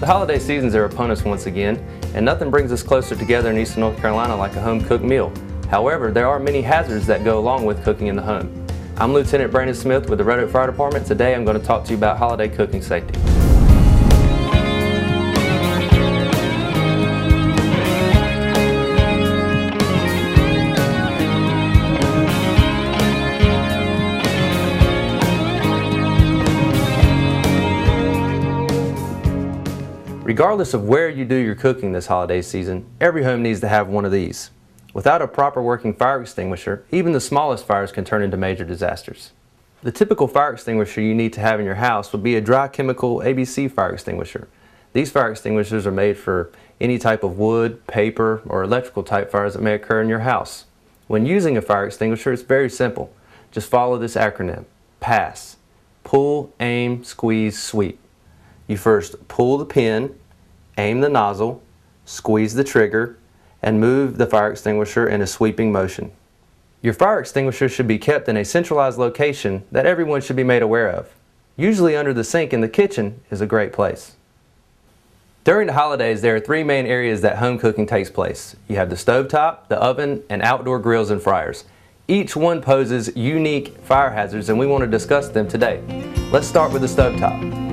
The holiday seasons are upon us once again, and nothing brings us closer together in Eastern North Carolina like a home-cooked meal. However, there are many hazards that go along with cooking in the home. I'm Lieutenant Brandon Smith with the Red Oak Fire Department. Today I'm going to talk to you about holiday cooking safety. Regardless of where you do your cooking this holiday season, every home needs to have one of these. Without a proper working fire extinguisher, even the smallest fires can turn into major disasters. The typical fire extinguisher you need to have in your house would be a dry chemical ABC fire extinguisher. These fire extinguishers are made for any type of wood, paper, or electrical type fires that may occur in your house. When using a fire extinguisher, it's very simple. Just follow this acronym: PASS. Pull, aim, squeeze, sweep. You first pull the pin, aim the nozzle, squeeze the trigger, and move the fire extinguisher in a sweeping motion. Your fire extinguisher should be kept in a centralized location that everyone should be made aware of. Usually under the sink in the kitchen is a great place. During the holidays, there are three main areas that home cooking takes place. You have the stovetop, the oven, and outdoor grills and fryers. Each one poses unique fire hazards, and we want to discuss them today. Let's start with the stovetop.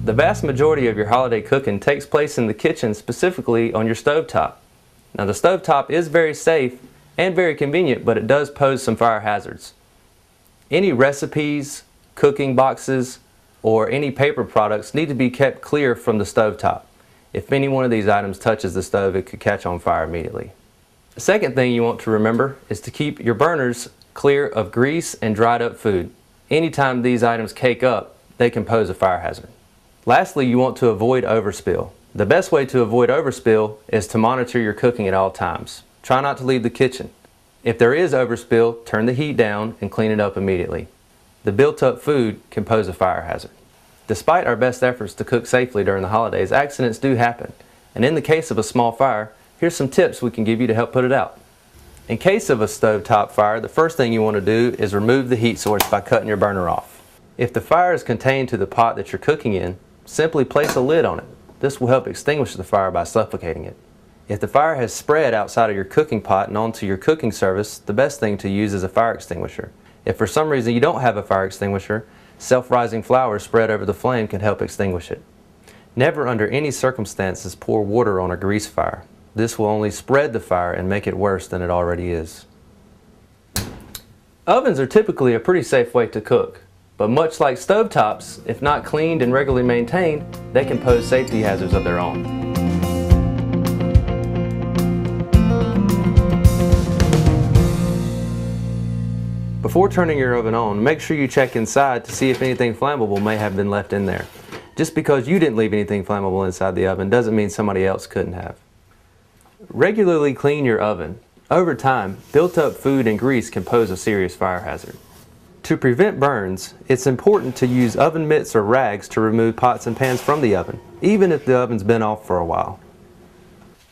The vast majority of your holiday cooking takes place in the kitchen, specifically on your stovetop. Now, the stovetop is very safe and very convenient, but it does pose some fire hazards. Any recipes, cooking boxes, or any paper products need to be kept clear from the stovetop. If any one of these items touches the stove, it could catch on fire immediately. The second thing you want to remember is to keep your burners clear of grease and dried up food. Anytime these items cake up, they can pose a fire hazard. Lastly, you want to avoid overspill. The best way to avoid overspill is to monitor your cooking at all times. Try not to leave the kitchen. If there is overspill, turn the heat down and clean it up immediately. The built-up food can pose a fire hazard. Despite our best efforts to cook safely during the holidays, accidents do happen. And in the case of a small fire, here's some tips we can give you to help put it out. In case of a stovetop fire, the first thing you want to do is remove the heat source by cutting your burner off. If the fire is contained to the pot that you're cooking in, simply place a lid on it. This will help extinguish the fire by suffocating it. If the fire has spread outside of your cooking pot and onto your cooking surface, the best thing to use is a fire extinguisher. If for some reason you don't have a fire extinguisher, self-rising flour spread over the flame can help extinguish it. Never under any circumstances pour water on a grease fire. This will only spread the fire and make it worse than it already is. Ovens are typically a pretty safe way to cook. But much like stovetops, if not cleaned and regularly maintained, they can pose safety hazards of their own. Before turning your oven on, make sure you check inside to see if anything flammable may have been left in there. Just because you didn't leave anything flammable inside the oven doesn't mean somebody else couldn't have. Regularly clean your oven. Over time, built-up food and grease can pose a serious fire hazard. To prevent burns, it's important to use oven mitts or rags to remove pots and pans from the oven, even if the oven's been off for a while.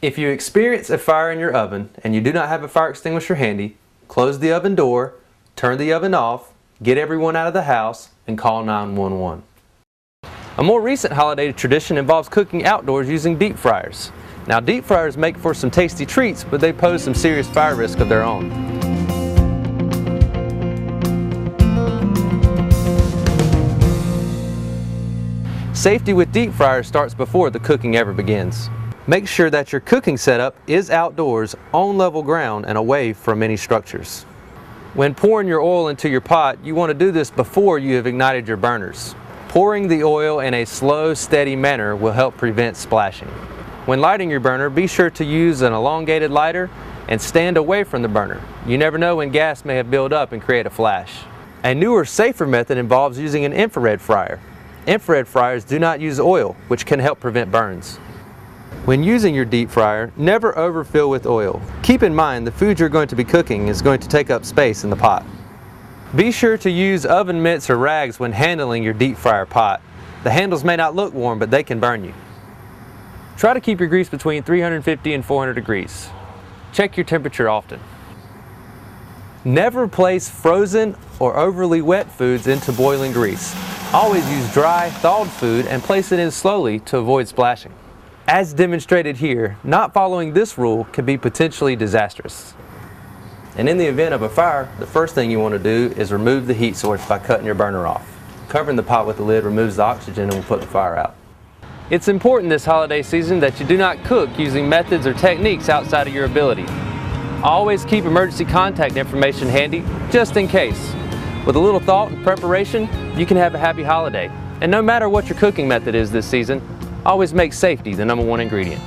If you experience a fire in your oven and you do not have a fire extinguisher handy, close the oven door, turn the oven off, get everyone out of the house, and call 911. A more recent holiday tradition involves cooking outdoors using deep fryers. Now, deep fryers make for some tasty treats, but they pose some serious fire risk of their own. Safety with deep fryers starts before the cooking ever begins. Make sure that your cooking setup is outdoors, on level ground, and away from any structures. When pouring your oil into your pot, you want to do this before you have ignited your burners. Pouring the oil in a slow, steady manner will help prevent splashing. When lighting your burner, be sure to use an elongated lighter and stand away from the burner. You never know when gas may have built up and create a flash. A newer, safer method involves using an infrared fryer. Infrared fryers do not use oil, which can help prevent burns. When using your deep fryer, never overfill with oil. Keep in mind the food you're going to be cooking is going to take up space in the pot. Be sure to use oven mitts or rags when handling your deep fryer pot. The handles may not look warm, but they can burn you. Try to keep your grease between 350 and 400 degrees. Check your temperature often. Never place frozen or overly wet foods into boiling grease. Always use dry, thawed food and place it in slowly to avoid splashing. As demonstrated here, not following this rule can be potentially disastrous. And in the event of a fire, the first thing you want to do is remove the heat source by cutting your burner off. Covering the pot with the lid removes the oxygen and will put the fire out. It's important this holiday season that you do not cook using methods or techniques outside of your ability. Always keep emergency contact information handy, just in case. With a little thought and preparation, you can have a happy holiday. And no matter what your cooking method is this season, always make safety the #1 ingredient.